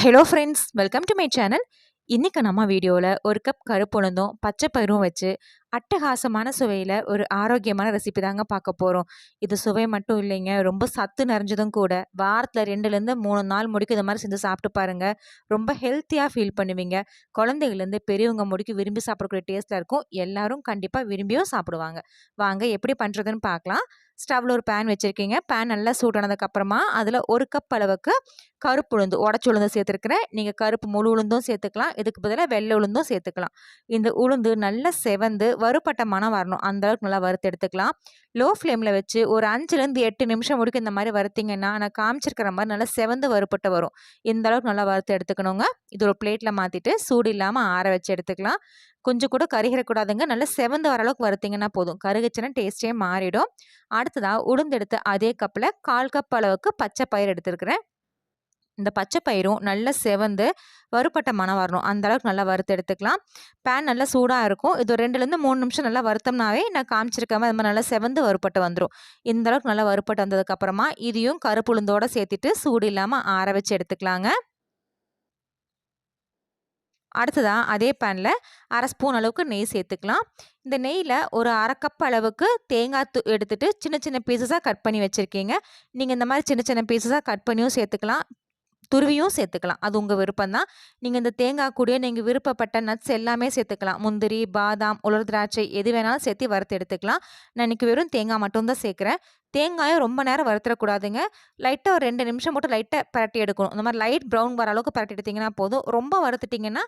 Hello friends, welcome to my channel. இன்னைக்கு நம்ம வீடியோவில் ஒரு கப் கருப்பு உளுந்தும் பச்சை பயிரும் வச்சு அட்டகாசமான சுவையில் ஒரு ஆரோக்கியமான ரெசிபி தாங்க பார்க்க போகிறோம். இது சுவை மட்டும் இல்லைங்க, ரொம்ப சத்து நிறைஞ்சதும் கூட. வாரத்தில் 2லேருந்து 3 நாள் முடிக்கும் இது மாதிரி செஞ்சு சாப்பிட்டு பாருங்கள். ரொம்ப ஹெல்த்தியாக ஃபீல் பண்ணுவீங்க. குழந்தைகள்லேருந்து பெரியவங்க முடிக்கும் விரும்பி சாப்பிடக்கூடிய டேஸ்ட்டில் இருக்கும். எல்லாரும் கண்டிப்பாக விரும்பியும் சாப்பிடுவாங்க. வாங்க எப்படி பண்ணுறதுன்னு பார்க்கலாம். ஸ்டவ்வில் ஒரு பேன் வச்சுருக்கீங்க. பேன் நல்லா சூடானதுக்கப்புறமா அதில் 1 கப் அளவுக்கு கருப்பு உளுந்து, உடச்சி உளுந்து சேர்த்துருக்கிறேன். நீங்கள் கருப்பு முழு உளுந்தும் சேர்த்துக்கலாம். இதுக்கு பதிலாக வெள்ளை உளுந்தும் சேர்த்துக்கலாம். இந்த உளுந்து நல்லா செவந்து வறுபட்ட மனம் வரணும். அந்தளவுக்கு நல்லா வறுத்து எடுத்துக்கலாம். லோ ஃப்ளேமில் வச்சு ஒரு 5லேருந்து 8 நிமிஷம் முடிக்கும் இந்த மாதிரி வறுத்திங்கன்னா நான் காமிச்சிருக்கிற மாதிரி நல்லா செவந்து வறுபட்டு வரும். இந்த அளவுக்கு நல்லா வறுத்து எடுத்துக்கணுங்க. இது ஒரு பிளேட்டில் மாற்றிட்டு சூடு இல்லாமல் ஆற வச்சு எடுத்துக்கலாம். கொஞ்சம் கூட கருகிடக்கூடாதுங்க. நல்லா செவந்து வர அளவுக்கு வறுத்திங்கன்னா போதும். கருகிச்சுன்னா டேஸ்ட்டே மாறிடும். அடுத்ததாக உளுந்து எடுத்து அதே கப்பில் 1/4 கப் அளவுக்கு பச்சை பயிர் எடுத்துருக்கிறேன். இந்த பச்சை பயிரும் நல்லா செவந்து வறுபட்ட மனம் வரணும். அந்த அளவுக்கு நல்லா வறுத்து எடுத்துக்கலாம். பேன் நல்லா சூடாக இருக்கும். இது 2லேருந்து 3 நிமிஷம் நல்லா வறுத்தோம்னாவே நான் காமிச்சிருக்காம அது மாதிரி நல்லா செவந்து வறுபட்டு வந்துடும். இந்த அளவுக்கு நல்லா வறுபட்டு வந்ததுக்கப்புறமா இதையும் கருப்பு உளுந்தோட சேர்த்துட்டு சூடு இல்லாமல் ஆற வச்சு எடுத்துக்கலாங்க. அடுத்ததாக அதே பேனில் 1/2 ஸ்பூன் அளவுக்கு நெய் சேர்த்துக்கலாம். இந்த நெய்யில் ஒரு 1/2 கப் அளவுக்கு தேங்காய் எடுத்துட்டு சின்ன சின்ன பீசஸாக கட் பண்ணி வச்சுருக்கீங்க. நீங்கள் இந்த மாதிரி சின்ன சின்ன பீசஸாக கட் பண்ணியும் சேர்த்துக்கலாம், துருவியும் சேர்த்துக்கலாம். அது உங்கள் விருப்பம் தான். நீங்கள் இந்த தேங்காய் கூடயே நீங்கள் விருப்பப்பட்ட நட்ஸ் எல்லாமே சேர்த்துக்கலாம். முந்திரி, பாதாம், உலர் திராட்சை எது வேணாலும் சேர்த்து வறுத்து எடுத்துக்கலாம். நான் இன்றைக்கி வெறும் தேங்காய் மட்டும்தான் சேர்க்குறேன். தேங்காயும் ரொம்ப நேரம் வறுத்துறக்கூடாதுங்க. லைட்டாக ஒரு 2 நிமிஷம் மட்டும் லைட்டாக பரட்டி எடுக்கணும். இந்த மாதிரி லைட் ப்ரௌன் வர அளவுக்கு பரட்டி எடுத்திங்கன்னா போதும். ரொம்ப வறுத்துட்டிங்கன்னா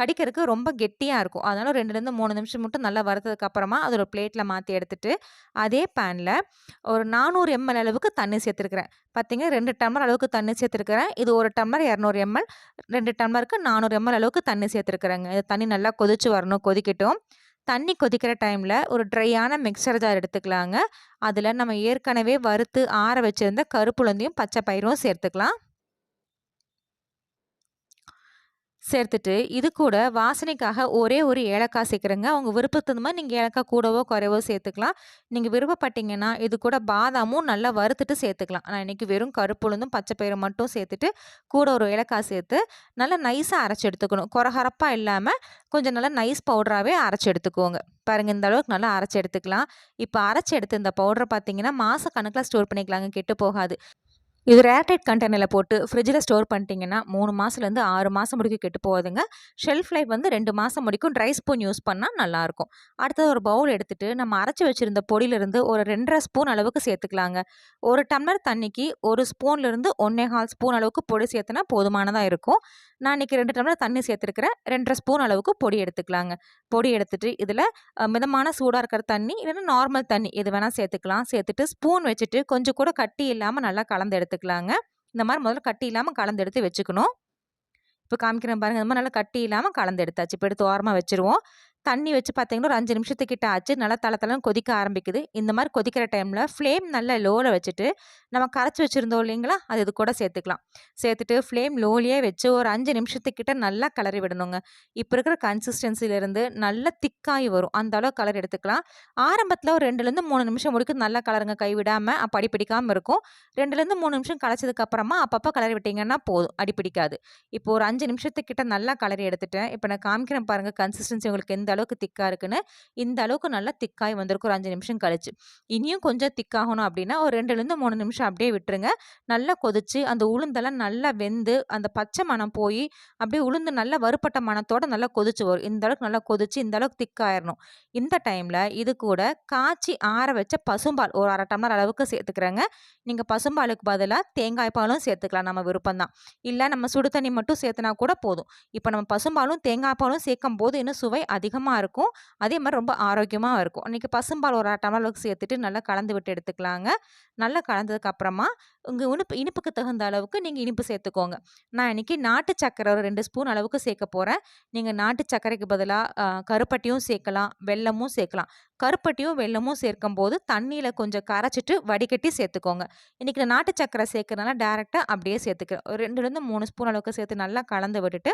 கடிக்கிறதுக்கு ரொம்ப கெட்டியாக இருக்கும். அதனால் 2லேருந்து 3 நிமிஷம் மட்டும் நல்லா வறுத்ததுக்கப்புறமா அது ஒரு பிளேட்டில் மாற்றி எடுத்துட்டு அதே பேனில் ஒரு 400 ml அளவுக்கு தண்ணி சேர்த்துருக்குறேன். பார்த்தீங்கன்னா 2 டம்ளர் அளவுக்கு தண்ணி சேர்த்துருக்கிறேன். இது 1 டம்ளர் 200 ml, 2 டம்ளருக்கு 400 ml அளவுக்கு தண்ணி சேர்த்துருக்குறேங்க. இது தண்ணி நல்லா கொதிச்சு வரணும், கொதிக்கட்டும். தண்ணி கொதிக்கிற டைமில் ஒரு ட்ரையான மிக்சர் ஜார் எடுத்துக்கலாங்க. அதில் நம்ம ஏற்கனவே வறுத்து ஆற வச்சுருந்த கருப்புளுந்தையும் பச்சை பயிரும் சேர்த்துக்கலாம். சேர்த்துட்டு இது கூட வாசனைக்காக ஒரே ஒரு ஏலக்காய் சேர்க்குறேங்க. அவங்க விருப்பத்துக்கு தகுந்த மாதிரி நீங்கள் ஏலக்காய் கூடவோ குறைவோ சேர்த்துக்கலாம். நீங்கள் விருப்பப்பட்டீங்கன்னா இது கூட பாதாமும் நல்லா வறுத்துட்டு சேர்த்துக்கலாம். நான் இன்றைக்கி வெறும் கருப்புளுந்தும் பச்சை பயிரும் மட்டும் சேர்த்துட்டு கூட ஒரு ஏலக்காய் சேர்த்து நல்லா நைஸாக அரைச்சி எடுத்துக்கணும். கொரகரப்பாக இல்லாமல் கொஞ்சம் நல்லா நைஸ் பவுடராகவே அரைச்சி எடுத்துக்கோங்க. பாருங்கள், இந்த அளவுக்கு நல்லா அரைச்சி எடுத்துக்கலாம். இப்போ அரைச்சி எடுத்து இந்த பவுடரை பார்த்தீங்கன்னா மாத கணக்கில் ஸ்டோர் பண்ணிக்கலாங்க, கெட்டு போகாது. இது ஏர்டைட் கண்டெய்னரில் போட்டு ஃப்ரிட்ஜில் ஸ்டோர் பண்ணிட்டீங்கன்னா 3 மாதத்துலேருந்து 6 மாதம் முடிக்கும் கெட்டு போகாதுங்க. ஷெல்ஃப் லைஃப் வந்து 2 மாதம் முடிக்கும். ட்ரை ஸ்பூன் யூஸ் பண்ணால் நல்லாயிருக்கும். அடுத்தது ஒரு பவுல் எடுத்துகிட்டு நம்ம அரைச்சி வச்சுருந்த பொடியிலிருந்து ஒரு 2.5 ஸ்பூன் அளவுக்கு சேர்த்துக்கலாங்க. 1 டம்ளர் தண்ணிக்கு 1 ஸ்பூன்லேருந்து 1.25 ஸ்பூன் அளவுக்கு பொடி சேர்த்துனா போதுமானதாக இருக்கும். நான் இன்றைக்கி 2 டம்ளர் தண்ணி சேர்த்துருக்கிறேன். 2.5 ஸ்பூன் அளவுக்கு பொடி எடுத்துக்கலாங்க. பொடி எடுத்துகிட்டு இதில் மிதமான சூடாக இருக்கிற தண்ணி இல்லைன்னா நார்மல் தண்ணி எது வேணால் சேர்த்துக்கலாம். சேர்த்துட்டு ஸ்பூன் வச்சுட்டு கொஞ்சம் கூட கட்டி இல்லாமல் நல்லா கலந்து எடுத்துக்கலாங்க. இந்த மாதிரி முதல்ல கட்டி இல்லாமல் கலந்து எடுத்து வச்சுக்கணும். இப்போ காமிக்கிறேன் பாருங்கள், இந்த மாதிரி நல்லா கட்டி இல்லாமல் கலந்து எடுத்தாச்சு. இப்போ எடுத்து ஓரமாக வச்சுருவோம். தண்ணி வச்சு பார்த்தீங்கன்னா ஒரு 5 நிமிஷத்துக்கிட்ட ஆச்சு. நல்லா தளன்னு கொதிக்க ஆரம்பிக்குது. இந்த மாதிரி கொதிக்கிற டைமில் ஃப்ளேம் நல்லா லோவில் வச்சுட்டு நம்ம கரைச்சி வச்சுருந்தோம் இல்லைங்களா, அது இது கூட சேர்த்துக்கலாம். சேர்த்துட்டு ஃப்ளேம் லோலியே வச்சு ஒரு 5 நிமிஷத்துக்கிட்ட நல்லா கிளறி விடணுங்க. இப்போ இருக்கிற கன்சிஸ்டன்சிலேருந்து நல்லா திக்காகி வரும். அந்த அளவு கலர் எடுத்துக்கலாம். ஆரம்பத்தில் ஒரு 2லேருந்து 3 நிமிஷம் முடிக்கும் நல்லா கலருங்க, கை விடாமல். அப்போ அடி பிடிக்காமல் இருக்கும். 2லேருந்து 3 நிமிஷம் கலைச்சதுக்கப்புறமா அப்பப்போ கலரி விட்டிங்கன்னா போதும், அடி பிடிக்காது. இப்போ ஒரு 5 நிமிஷத்துக்கிட்ட நல்லா கலரி எடுத்துட்டேன். இப்போ நான் காமிக்கிறேன் பாருங்கள் கன்சிஸ்டன்சி உங்களுக்கு எந்த அளவுக்கு திக்காக இருக்குன்னு. இந்த அளவுக்கு நல்லா திக்காய் வந்திருக்கு ஒரு 5 நிமிஷம் கழிச்சு. இனியும் கொஞ்சம் திக்காகணும் அப்படின்னா ஒரு 2லேருந்து 3 நிமிஷம் அப்படியே விட்டுருங்க. நல்லா கொதிச்சு அந்த உளுந்தெல்லாம் நல்லா வெந்து அந்த பச்சை மணம் போய் அப்படியே உளுந்து நல்லா வறுப்பட்ட மணத்தோட நல்லா கொதிச்சு வரும். இந்த அளவுக்கு நல்லா கொதிச்சு இந்த அளவுக்கு திக்காயிடணும். இந்த டைமில் இது கூட காய்ச்சி ஆற வச்ச பசும்பால் ஒரு 1/2 டம்ளர் அளவுக்கு சேர்த்துக்கிறேங்க. நீங்கள் பசும்பாலுக்கு பதிலாக தேங்காய் பாலும் சேர்த்துக்கலாம், நம்ம விருப்பம் தான். இல்லை நம்ம சுடு தண்ணி மட்டும் சேர்த்துனா கூட போதும். இப்போ நம்ம பசும்பாலும் தேங்காய் பாலும் சேர்க்கும் போது இன்னும் சுவை அதிகமாக இருக்கும். அதே மாதிரி ரொம்ப ஆரோக்கியமாக இருக்கும். இன்றைக்கி பசும்பால் ஒரு 1/2 டம்ளர் அளவுக்கு சேர்த்துட்டு நல்லா கலந்து விட்டு எடுத்துக்கலாங்க. நல்லா கலந்ததுக்கு அப்புறமா உங்கள் இனிப்புக்கு தகுந்த அளவுக்கு நீங்கள் இனிப்பு சேர்த்துக்கோங்க. நான் இன்றைக்கி நாட்டு சர்க்கரை ஒரு 2 ஸ்பூன் அளவுக்கு சேர்க்க போகிறேன். நீங்கள் நாட்டு சர்க்கரைக்கு பதிலாக கருப்பட்டியும் சேர்க்கலாம், வெல்லமும் சேர்க்கலாம். கருப்பட்டியும் வெல்லமும் சேர்க்கும் போது தண்ணியில் கொஞ்சம் கரைச்சிட்டு வடிகட்டி சேர்த்துக்கோங்க. இன்றைக்கி நான் நாட்டு சர்க்கரை சேர்க்கறனால டேரெக்டாக அப்படியே சேர்த்துக்கிறேன். ஒரு 2லேருந்து 3 ஸ்பூன் அளவுக்கு சேர்த்து நல்லா கலந்து விட்டுட்டு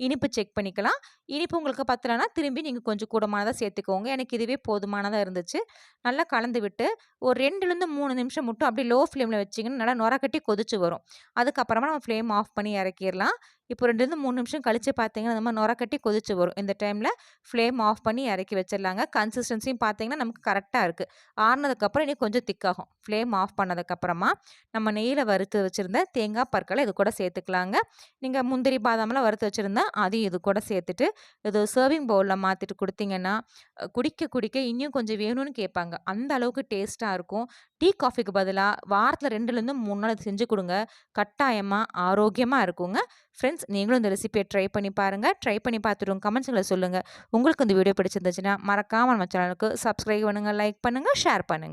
இனிப்பு செக் பண்ணிக்கலாம். இனிப்பு உங்களுக்கு பத்தலைன்னா திரும்பி நீங்கள் கொஞ்சம் கூடமானதாக சேர்த்துக்கோங்க. எனக்கு இதுவே போதுமானதாக இருந்துச்சு. நல்லா கலந்து விட்டு ஒரு 2லேருந்து 3 நிமிஷம் மட்டும் அப்படியே லோ ஃப்ளேமில் வச்சிங்கன்னா நல்லா நுர கட்டி கொதிச்சு வரும். அதுக்கப்புறமா நம்ம ஃப்ளேம் ஆஃப் பண்ணி இறக்கிடலாம். இப்போ 2லேருந்து 3 நிமிஷம் கழிச்சு பார்த்தீங்கன்னா, இந்த மாரி நொர கட்டி கொதிச்சு வரும். இந்த டைம்ல ஃப்ளேம் ஆஃப் பண்ணி இறக்கி வச்சிடலாங்க. கன்சிஸ்டன்சியும் பார்த்தீங்கன்னா, நமக்கு கரெக்ட்டா இருக்கு. ஆறுனதுக்கப்புறம் இனி கொஞ்சம் திக்காகும். ஃப்ளேம் ஆஃப் பண்ணதுக்கப்புறமா, நம்ம நெய்யில வறுத்து வச்சிருந்த தேங்காய் பற்கள இது கூட சேர்த்துக்கலாங்க. நீங்க முந்திரி, பாதாம்லாம் வறுத்து வச்சிருந்தா, அதையும் இது கூட சேர்த்துட்டு, இது சர்விங் பவுல்ல மாத்திட்டு குடுத்தீங்கன்னா, குடிக்க குடிக்க இன்னும் கொஞ்சம் வேணும்னு கேட்பாங்க. அந்த அளவுக்கு டேஸ்ட்டா இருக்கும். டீ, காஃபிக்கு பதிலா வாரத்துல 2லேருந்து 3 நாள் இத செஞ்சு குடுங்க. கட்டாயமா ஆரோக்கியமா இருக்குங்க. ஃப்ரெண்ட்ஸ், நீங்களும் இந்த ரெசிபிய ட்ரை பண்ணி பாருங்க. ட்ரை பண்ணி பார்த்துட்டு உங்க கமெண்ட்ஸ்கள சொல்லுங்க. உங்களுக்கு இந்த வீடியோ பிடிச்சிருந்துச்சுன்னா, மறக்காம நம்ம சேனலுக்கு சப்ஸ்கிரைப் பண்ணுங்க, லைக் பண்ணுங்க, ஷேர் பண்ணுங்க.